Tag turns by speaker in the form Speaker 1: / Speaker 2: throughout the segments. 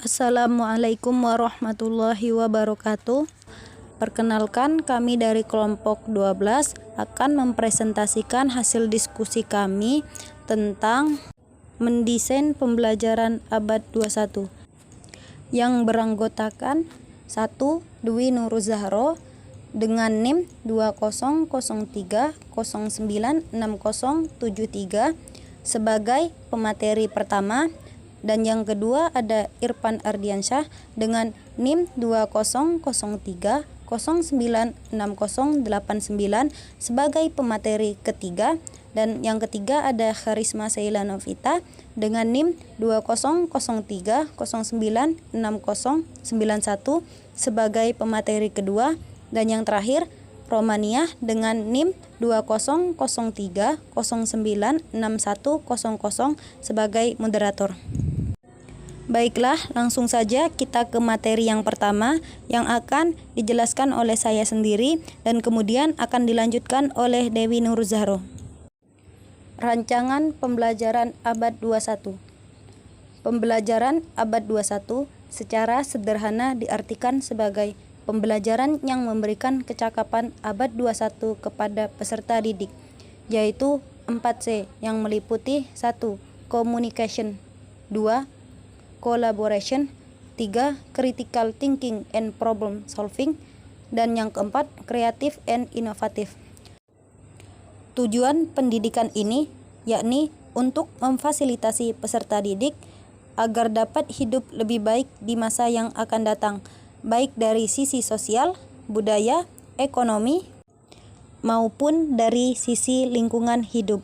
Speaker 1: Assalamualaikum warahmatullahi wabarakatuh. Perkenalkan, kami dari kelompok 12 akan mempresentasikan hasil diskusi kami tentang mendesain pembelajaran abad 21 yang beranggotakan 1. Dwi Nurul Zahro dengan NIM 2003096073 sebagai pemateri pertama, dan yang kedua ada Irfan Ardiansyah dengan NIM 2003096089 sebagai pemateri ketiga, dan yang ketiga ada Karisma Seilanovita dengan NIM 2003096091 sebagai pemateri kedua, dan yang terakhir Romania dengan NIM 2003096100 sebagai moderator. Baiklah, langsung saja kita ke materi yang pertama yang akan dijelaskan oleh saya sendiri dan kemudian akan dilanjutkan oleh Dewi Nurul Zahro. Rancangan pembelajaran abad 21. Pembelajaran abad 21 secara sederhana diartikan sebagai pembelajaran yang memberikan kecakapan abad 21 kepada peserta didik, yaitu 4C yang meliputi 1. Communication, 2. Collaboration, 3. Critical thinking and problem solving, dan yang keempat kreatif and inovatif. Tujuan pendidikan ini yakni untuk memfasilitasi peserta didik agar dapat hidup lebih baik di masa yang akan datang, baik dari sisi sosial, budaya, ekonomi, maupun dari sisi lingkungan hidup.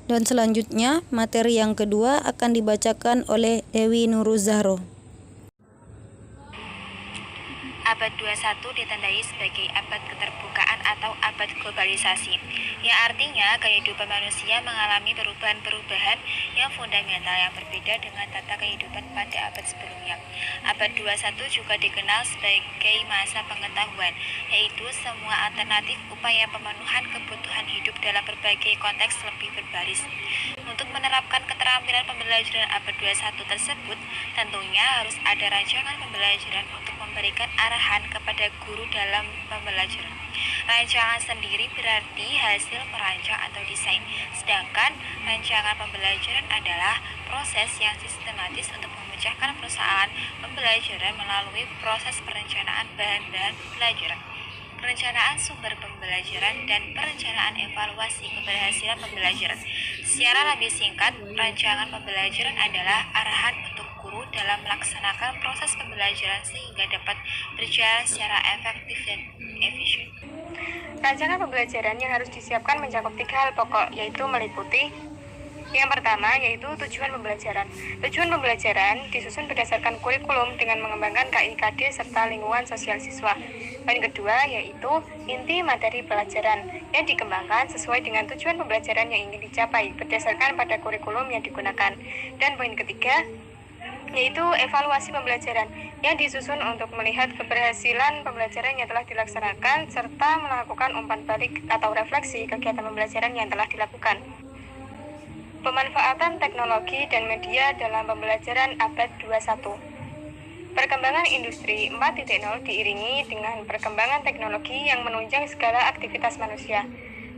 Speaker 1: Dan selanjutnya, materi yang kedua akan dibacakan oleh Dewi Nurul Zahro.
Speaker 2: Abad 21 ditandai sebagai abad keterbukaan atau abad globalisasi, yang artinya kehidupan manusia mengalami perubahan-perubahan yang fundamental yang berbeda dengan tata kehidupan pada abad sebelumnya. Abad 21 juga dikenal sebagai masa pengetahuan, yaitu semua alternatif upaya pemenuhan kebutuhan hidup dalam berbagai konteks lebih berbaris. Untuk menerapkan keterampilan pembelajaran abad 21 tersebut, tentunya harus ada rancangan pembelajaran untuk memberikan arahan kepada guru dalam pembelajaran. Rancangan sendiri berarti hasil merancang atau desain, sedangkan rancangan pembelajaran adalah proses yang sistematis untuk memecahkan persoalan pembelajaran melalui proses perencanaan bahan-bahan pembelajaran, perencanaan sumber pembelajaran, dan perencanaan evaluasi keberhasilan pembelajaran. Secara lebih singkat, rancangan pembelajaran adalah arahan untuk guru dalam melaksanakan proses pembelajaran sehingga dapat berjalan secara efektif dan efisien.
Speaker 3: Rancangan pembelajaran yang harus disiapkan mencakup 3 hal pokok, yaitu meliputi yang pertama yaitu tujuan pembelajaran. Tujuan pembelajaran disusun berdasarkan kurikulum dengan mengembangkan KIKD serta lingkungan sosial siswa. Poin kedua yaitu inti materi pelajaran yang dikembangkan sesuai dengan tujuan pembelajaran yang ingin dicapai berdasarkan pada kurikulum yang digunakan. Dan poin ketiga yaitu evaluasi pembelajaran yang disusun untuk melihat keberhasilan pembelajaran yang telah dilaksanakan serta melakukan umpan balik atau refleksi kegiatan pembelajaran yang telah dilakukan. Pemanfaatan teknologi dan media dalam pembelajaran abad 21. Perkembangan industri 4.0 diiringi dengan perkembangan teknologi yang menunjang segala aktivitas manusia.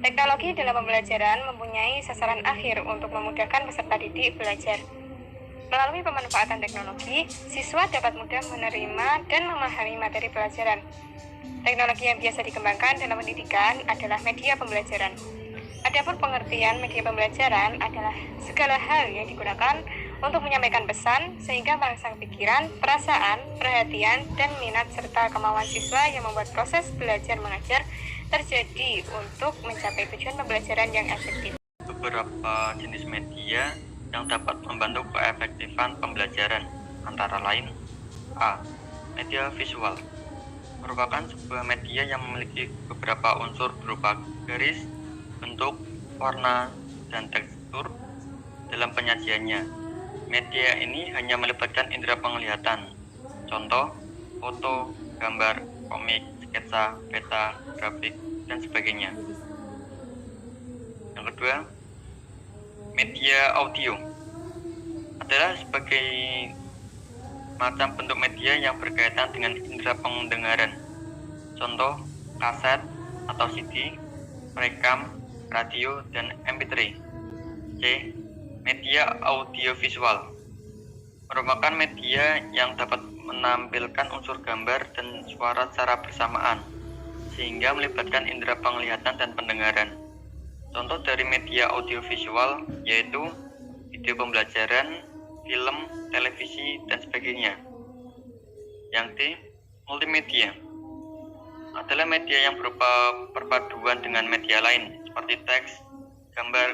Speaker 3: Teknologi dalam pembelajaran mempunyai sasaran akhir untuk memudahkan peserta didik belajar. Melalui pemanfaatan teknologi, siswa dapat mudah menerima dan memahami materi pelajaran. Teknologi yang biasa dikembangkan dalam pendidikan adalah media pembelajaran. Adapun pengertian media pembelajaran adalah segala hal yang digunakan untuk menyampaikan pesan sehingga merangsang pikiran, perasaan, perhatian, dan minat serta kemauan siswa yang membuat proses belajar mengajar terjadi untuk mencapai tujuan pembelajaran yang efektif.
Speaker 4: Beberapa jenis media yang dapat membantu keefektifan pembelajaran antara lain: A. Media visual merupakan sebuah media yang memiliki beberapa unsur berupa garis, bentuk, warna, dan tekstur dalam penyajiannya. Media ini hanya melibatkan indera penglihatan, contoh foto, gambar, komik, sketsa, peta, grafik, dan sebagainya. Yang kedua, media audio adalah sebagai macam bentuk media yang berkaitan dengan indera pendengaran. Contoh, kaset atau CD, rekam, radio, dan MP3. C. Media audiovisual merupakan media yang dapat menampilkan unsur gambar dan suara secara bersamaan, sehingga melibatkan indera penglihatan dan pendengaran. Contoh dari media audiovisual yaitu video pembelajaran, film, televisi, dan sebagainya. Yang D. Multimedia adalah media yang berupa perpaduan dengan media lain seperti teks, gambar,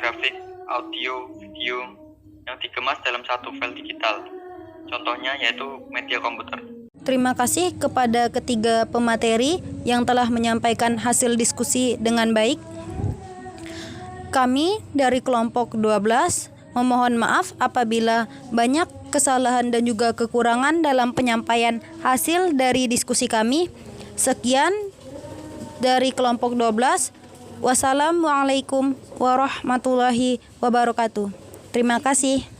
Speaker 4: grafik, audio, video yang dikemas dalam satu file digital. Contohnya yaitu media komputer.
Speaker 1: Terima kasih kepada ketiga pemateri yang telah menyampaikan hasil diskusi dengan baik. Kami dari kelompok 12 memohon maaf apabila banyak kesalahan dan juga kekurangan dalam penyampaian hasil dari diskusi kami. Sekian dari kelompok 12. Wassalamualaikum warahmatullahi wabarakatuh. Terima kasih.